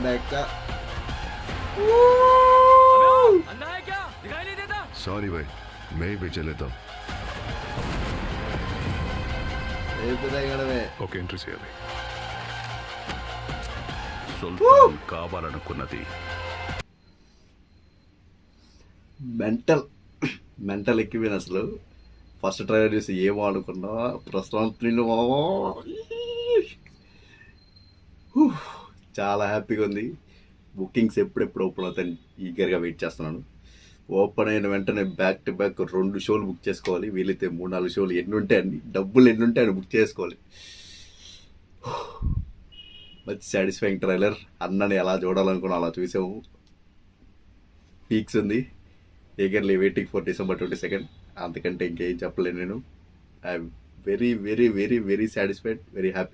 డెక్క sorry भाई मैं ही पीछे लेता हूँ ఓకే ఎంట్రీ చేయాలి. సుల్తాన్ కావాలనుకున్నది మెంటల్ ఎక్కిపోయిన అసలు ఫస్ట్ ట్రైలర్ చూసి ఏమో అనుకున్నా ప్రశాంత్ చాలా హ్యాపీగా ఉంది. బుకింగ్స్ ఎప్పుడెప్పుడు ఓపెన్ అవుతాయి ఈగర్గా వెయిట్ చేస్తున్నాను. ఓపెన్ అయిన వెంటనే బ్యాక్ టు బ్యాక్ 2 షోలు బుక్ చేసుకోవాలి. వీలైతే 3-4 షోలు ఎన్ని ఉంటాయని, డబ్బులు ఎన్ని ఉంటాయని బుక్ చేసుకోవాలి. మంచి సాటిస్ఫైయింగ్ ట్రైలర్. అన్నని ఎలా చూడాలనుకున్నా అలా చూసాము. పీక్స్ ఉంది. Eagerly waiting for December 22. అంతకంటే ఇంకేం చెప్పలేను నేను. I'm very very very very satisfied, very happy.